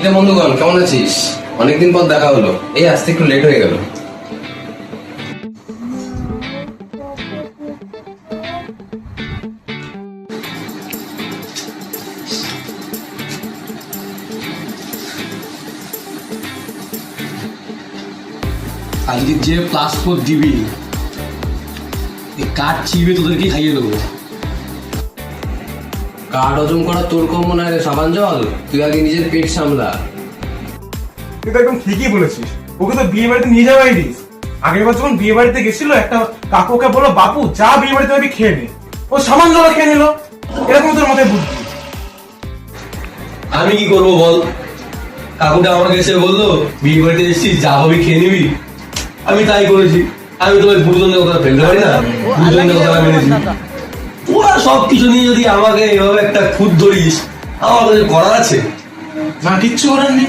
কিরে বন্ধুগণ, কেমন আছিস? অনেকদিন পর দেখা হলো। এই আসতে একটু লেট হয়ে গেল। আজকে যে পাসপোর্ট দিবি এই কার্ড চিবিয়ে তোদেরকে খাইয়ে দেবো। কার্ড হজম করা তোর কম মনে হয় রে সাবান জল। তুই আগে নিজের পেট সামলা। তুই তো একদম ঠিকই বলেছিস। ওকে তো বিয়ে বাড়িতে নিয়ে যাওয়াই দিস। আগের বার যখন বিয়ে বাড়িতে গেছিল একটা কাকুকে বললো, বাপু যা বিয়ে বাড়িতে আমি খেয়ে নে। ও সামান জল খেয়ে নিল। এরকম তোর মাথায় বুদ্ধি? আমি কি করবো বল? কাকুটা আমাকে এসে বললো বিয়ে বাড়িতে এসেছিস, যা হবি খেয়ে নিবি। আমি তাই করেছি। আমি তো ওই গুরুজনের কথা ফেলতে পারি না, গুরুজনের কথা মেনেছি। তোরা সবকিছু নিয়ে যদি আমাকে এভাবে একটা খুদ ধরিস, আমার কাছে করার আছে? না, কিচ্ছু করার নেই।